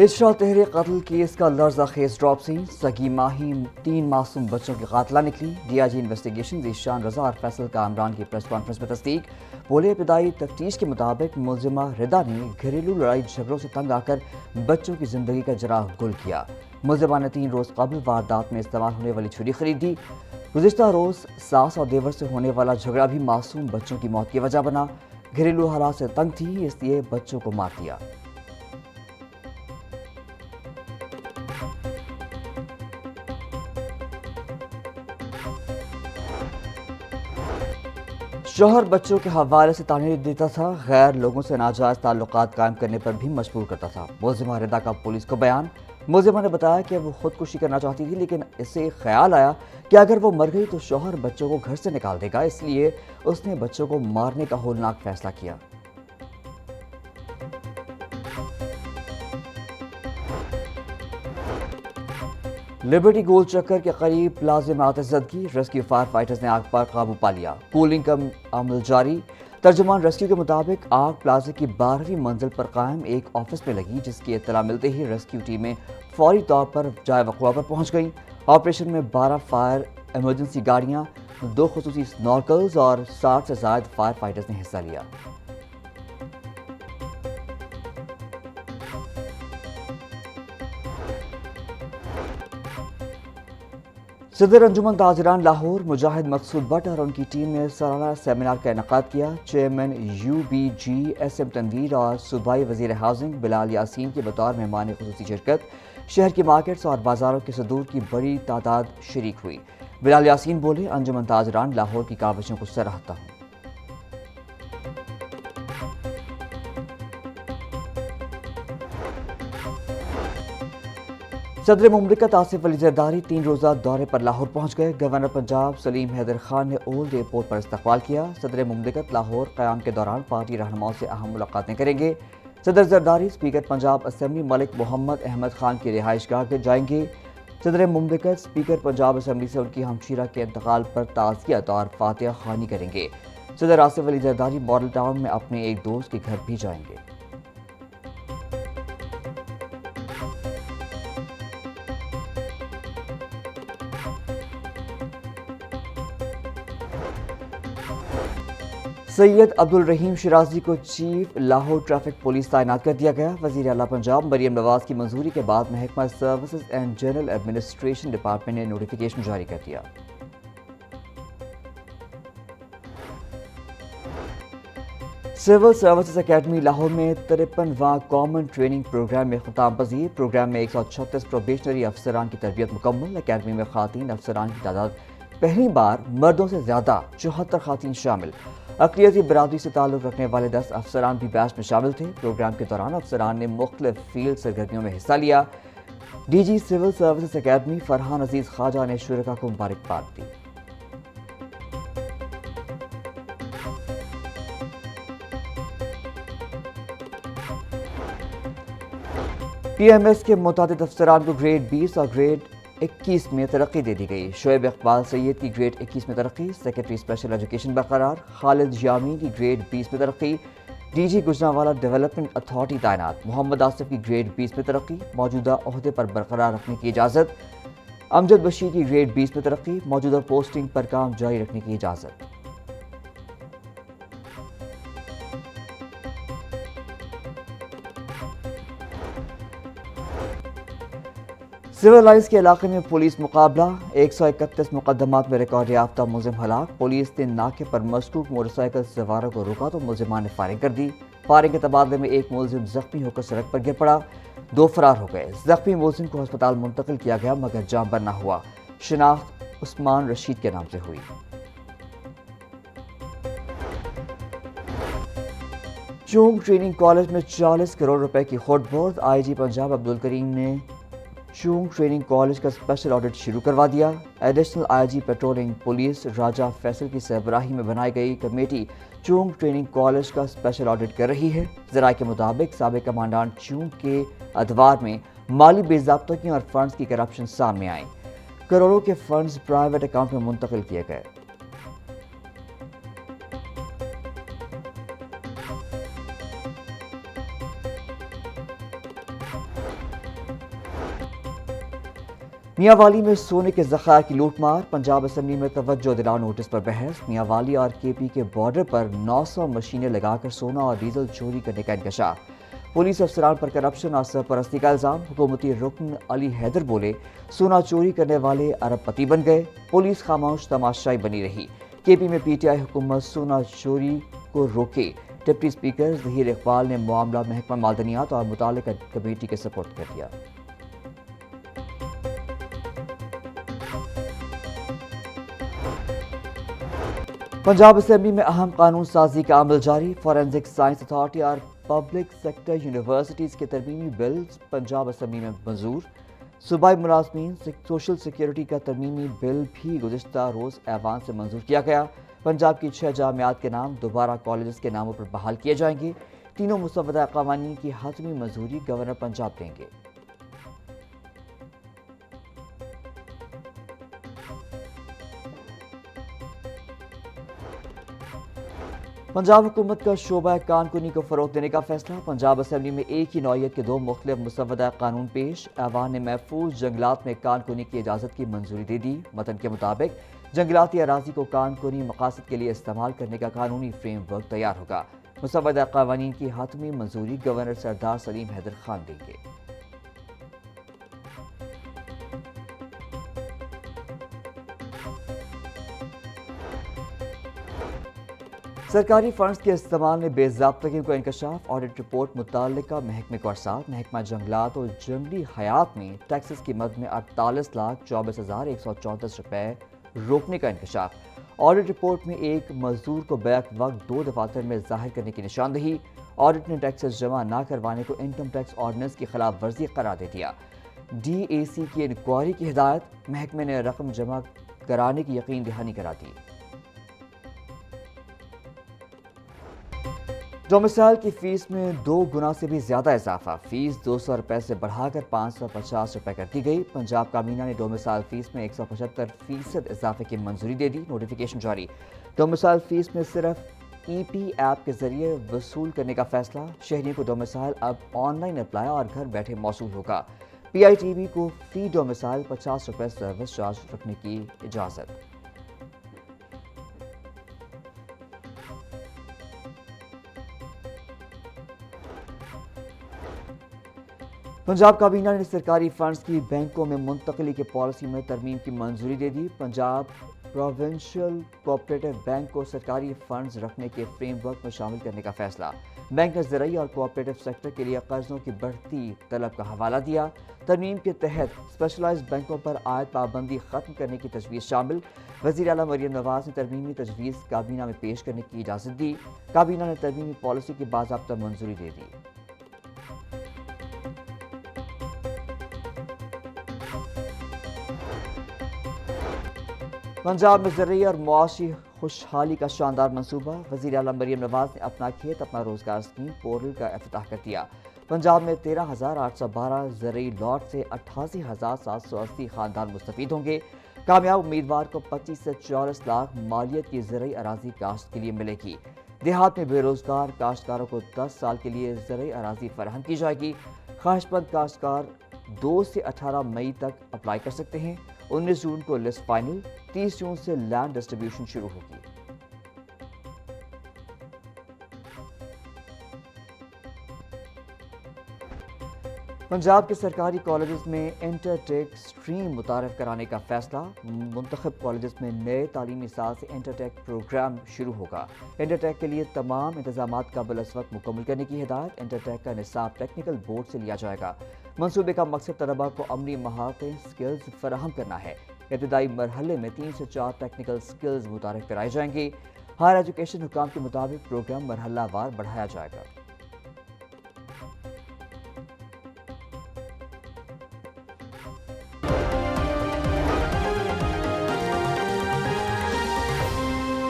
اشرا تحریک قتل کیس کا لرزہ خیز ڈراپ سین سگی ماہی 3 معصوم بچوں کی قاتلہ نکلی D I G investigation Zeeshan Raza اور فیصل کامران کی پریس کانفرنس میں تصدیق بولے ابتدائی تفتیش کے مطابق ملزمہ ردا نے گھریلو لڑائی جھگڑوں سے تنگ آ کر بچوں کی زندگی کا جراح گل کیا۔ ملزمہ نے 3 روز قبل واردات میں استعمال ہونے والی چھری خریدی۔ گزشتہ روز ساس اور دیور سے ہونے والا جھگڑا بھی معصوم بچوں کی موت کی وجہ بنا۔ گھریلو حالات سے تنگ تھی اس لیے بچوں کو مار دیا۔ شوہر بچوں کے حوالے سے تعمیر دیتا تھا، غیر لوگوں سے ناجائز تعلقات قائم کرنے پر بھی مجبور کرتا تھا۔ ملزمہ ردا کا پولیس کو بیان۔ ملزمہ نے بتایا کہ وہ خودکشی کرنا چاہتی تھی لیکن اسے خیال آیا کہ اگر وہ مر گئی تو شوہر بچوں کو گھر سے نکال دے گا، اس لیے اس نے بچوں کو مارنے کا ہولناک فیصلہ کیا۔ لبرٹی گول چکر کے قریب پلازے میں آتش زدگی، ریسکیو فائر فائٹرز نے آگ پر قابو پا لیا، کولنگ کا عمل جاری۔ ترجمان ریسکیو کے مطابق آگ پلازے کی 12ویں منزل پر قائم ایک آفس میں لگی، جس کی اطلاع ملتے ہی ریسکیو ٹیمیں فوری طور پر جائے وقوع پر پہنچ گئیں۔ آپریشن میں 12 فائر ایمرجنسی گاڑیاں، 2 خصوصی سنورکلز اور 60 سے زائد فائر فائٹرز نے حصہ لیا۔ صدر انجمن تاجران لاہور مجاہد مقصود بٹ اور ان کی ٹیم نے سالانہ سیمینار کا انعقاد کیا۔ چیئرمین UBG SM تنویر اور صوبائی وزیر ہاؤسنگ بلال یاسین کی بطور مہمان خصوصی شرکت شہر کی مارکیٹس اور بازاروں کے صدور کی بڑی تعداد شریک ہوئی۔ بلال یاسین بولے، انجمن تاجران لاہور کی کاوشوں کو سراہتا ہوں۔ صدر مملکت آصف علی زرداری 3 روزہ دورے پر لاہور پہنچ گئے۔ گورنر پنجاب سلیم حیدر خان نے اولڈ ایئرپورٹ پر استقبال کیا۔ صدر مملکت لاہور قیام کے دوران پارٹی رہنماؤں سے اہم ملاقاتیں کریں گے۔ صدر زرداری اسپیکر پنجاب اسمبلی ملک محمد احمد خان کی رہائش گاہ جائیں گے۔ صدر مملکت اسپیکر پنجاب اسمبلی سے ان کی ہمشیرہ کے انتقال پر تعزیت اور فاتحہ خوانی کریں گے۔ صدر آصف علی زرداری ماڈل ٹاؤن میں اپنے ایک دوست کے گھر بھی جائیں گے۔ سید عبدالرحیم شرازی کو چیف لاہور ٹریفک پولیس تعینات کر دیا گیا۔ وزیر اعلیٰ پنجاب مریم نواز کی منظوری کے بعد محکمہ services and general administration department نے نوٹیفیکیشن جاری کر دیا۔ سول سروسز اکیڈمی لاہور میں 53واں کامن ٹریننگ پروگرام میں اختتام پذیر۔ پروگرام میں 136 پروبیشنری افسران کی تربیت مکمل۔ اکیڈمی میں خواتین افسران کی تعداد پہلی بار مردوں سے زیادہ 74 خواتین شامل۔ اقلیتی برادری سے تعلق رکھنے والے 10 افسران بھی بیچ میں شامل تھے۔ پروگرام کے دوران افسران نے مختلف فیلڈ سرگرمیوں میں حصہ لیا۔ D G civil services academy Farhan Aziz Khawaja نے شرکا کو مبارکباد دی۔ پی ایم ایس کے متعدد افسران کو گریڈ 20 اور گریڈ 21 میں ترقی دے دی گئی۔ شعیب اقبال سید کی گریڈ 21 میں ترقی، سیکرٹری اسپیشل ایجوکیشن برقرار۔ خالد یامین کی گریڈ 20 میں ترقی، D G Gujranwala development authority تعینات۔ محمد آصف کی گریڈ 20 میں ترقی، موجودہ عہدے پر برقرار رکھنے کی اجازت۔ امجد بشیر کی گریڈ 20 میں ترقی، موجودہ پوسٹنگ پر کام جاری رکھنے کی اجازت۔ سول لائنز کے علاقے میں پولیس مقابلہ، 131 مقدمات میں ریکارڈ یافتہ ملزم ہلاک۔ پولیس نے ناکے پر مشکوک موٹر سائیکل سواروں کو روکا تو ملزمان نے فائرنگ کر دی۔ فائرنگ کے تبادلے میں ایک ملزم زخمی ہو کر سڑک پر گر پڑا، 2 فرار ہو گئے۔ زخمی ملزم کو ہسپتال منتقل کیا گیا مگر جاں بر نہ ہوا۔ شناخت عثمان رشید کے نام سے ہوئی۔ چونگ ٹریننگ کالج میں 40 کروڑ روپے کی خورد بورد۔ آئی جی پنجاب عبدالکریم نے چونگ ٹریننگ کالج کا اسپیشل آڈٹ شروع کروا دیا۔ Additional I G patrolling police Raja Faisal کی سربراہی میں بنائی گئی کمیٹی چونگ ٹریننگ کالج کا اسپیشل آڈٹ کر رہی ہے۔ ذرائع کے مطابق سابق کمانڈانٹ چونگ کے ادوار میں مالی بے ضابطگیوں اور فنڈز کی کرپشن سامنے آئیں۔ کروڑوں کے فنڈز پرائیویٹ اکاؤنٹ میں منتقل کیے گئے۔ میاں والی میں سونے کے ذخائر کی لوٹ مار، پنجاب اسمبلی میں توجہ دلاؤ نوٹس پر بحث، میاں والی اور کے پی کے بارڈر پر 900 مشینیں لگا کر سونا اور ڈیزل چوری کرنے کا انکشاف، پولیس افسران پر کرپشن اور سرپرستی کا الزام، حکومتی رکن علی حیدر بولے سونا چوری کرنے والے ارب پتی بن گئے، پولیس خاموش تماشائی بنی رہی، کے پی میں پی ٹی آئی حکومت سونا چوری کو روکے، ڈپٹی اسپیکر ظہیر اقبال نے معاملہ محکمہ معدنیات اور متعلقہ کمیٹی کے سپرد کر دیا۔ پنجاب اسمبلی میں اہم قانون سازی کا عمل جاری، فورینزک سائنس اتھارٹی اور پبلک سیکٹر یونیورسٹیز کے ترمیمی بلز پنجاب اسمبلی میں منظور، صوبائی ملازمین سوشل سیکیورٹی کا ترمیمی بل بھی گزشتہ روز ایوان سے منظور کیا گیا، پنجاب کی 6 جامعات کے نام دوبارہ کالجز کے ناموں پر بحال کیے جائیں گے، تینوں مسودہ قوانین کی حتمی منظوری گورنر پنجاب دیں گے۔ پنجاب حکومت کا شعبہ کان کنی کو فروغ دینے کا فیصلہ، پنجاب اسمبلی میں ایک ہی نوعیت کے 2 مختلف مسودہ قانون پیش، ایوان نے محفوظ جنگلات میں کان کنی کی اجازت کی منظوری دے دی، متن کے مطابق جنگلاتی اراضی کو کان کنی مقاصد کے لیے استعمال کرنے کا قانونی فریم ورک تیار ہوگا، مسودہ قوانین کی حتمی منظوری گورنر سردار سلیم حیدر خان دیں گے۔ سرکاری فنڈز کے استعمال میں بے ضابطگیوں کا انکشاف، آڈٹ رپورٹ متعلقہ محکمے کو ارسال، محکمہ جنگلات اور جنگلی حیات میں ٹیکسز کی مد میں 48,24,134 روپے روکنے کا انکشاف، آڈٹ رپورٹ میں ایک مزدور کو بیک وقت 2 دفاتر میں ظاہر کرنے کی نشاندہی، آڈٹ نے ٹیکسز جمع نہ کروانے کو انکم ٹیکس آرڈیننس کی خلاف ورزی قرار دے دیا، ڈی اے سی کی انکوائری کی ہدایت، محکمے نے رقم جمع کرانے کی یقین دہانی کرا دی۔ ڈومیسائل کی فیس میں 2 گنا سے بھی زیادہ اضافہ، فیس 200 روپے سے بڑھا کر 550 روپے کر دی گئی، پنجاب کابینہ نے ڈومیسائل فیس میں 175% اضافے کی منظوری دے دی، نوٹیفیکیشن جاری، ڈومیسائل فیس میں صرف ای پی ایپ کے ذریعے وصول کرنے کا فیصلہ، شہریوں کو ڈومیسائل اب آن لائن اپلائی اور گھر بیٹھے موصول ہوگا، پی آئی ٹی بی کو فی ڈومیسائل 50 روپے سروس چارج رکھنے کی اجازت۔ پنجاب کابینہ نے سرکاری فنڈز کی بینکوں میں منتقلی کی پالیسی میں ترمیم کی منظوری دے دی، پنجاب پروونشل کوآپریٹو بینک کو سرکاری فنڈز رکھنے کے فریم ورک میں شامل کرنے کا فیصلہ، بینک نے زرعی اور کوآپریٹو سیکٹر کے لیے قرضوں کی بڑھتی طلب کا حوالہ دیا، ترمیم کے تحت اسپیشلائزڈ بینکوں پر عائد پابندی ختم کرنے کی تجویز شامل، وزیر اعلیٰ مریم نواز نے ترمیمی تجویز کابینہ میں پیش کرنے کی اجازت دی، کابینہ نے ترمیمی پالیسی کی باضابطہ منظوری دے دی۔ پنجاب میں زرعی اور معاشی خوشحالی کا شاندار منصوبہ، وزیر اعلیٰ مریم نواز نے اپنا کھیت اپنا روزگار اسکیم پورٹل کا افتتاح کر دیا، پنجاب میں 13,812 زرعی لاٹ سے 88,780 خاندان مستفید ہوں گے، کامیاب امیدوار کو 25 سے 40 لاکھ مالیت کی زرعی اراضی کاشت کے لیے ملے گی، دیہات میں بے روزگار کاشتکاروں کو 10 سال کے لیے زرعی اراضی فراہم کی جائے گی، خواہش مند کاشتکار 2 سے 18 مئی تک اپلائی کر سکتے ہیں، 19 جون کو لسٹ فائنل، 30 جون سے لینڈ ڈسٹریبیوشن شروع ہوگی۔ پنجاب کے سرکاری کالجز میں انٹر ٹیک اسٹریم متعارف کرانے کا فیصلہ، منتخب کالجز میں نئے تعلیمی سال سے انٹر ٹیک پروگرام شروع ہوگا، انٹر ٹیک کے لیے تمام انتظامات قبل از وقت مکمل کرنے کی ہدایت، انٹر ٹیک کا نصاب ٹیکنیکل بورڈ سے لیا جائے گا، منصوبے کا مقصد طلباء کو عملی مہارتیں سکلز فراہم کرنا ہے، ابتدائی مرحلے میں 3 سے 4 ٹیکنیکل سکلز متعارف کرائے جائیں گے، ہائر ایجوکیشن حکام کے مطابق پروگرام مرحلہ وار بڑھایا جائے گا۔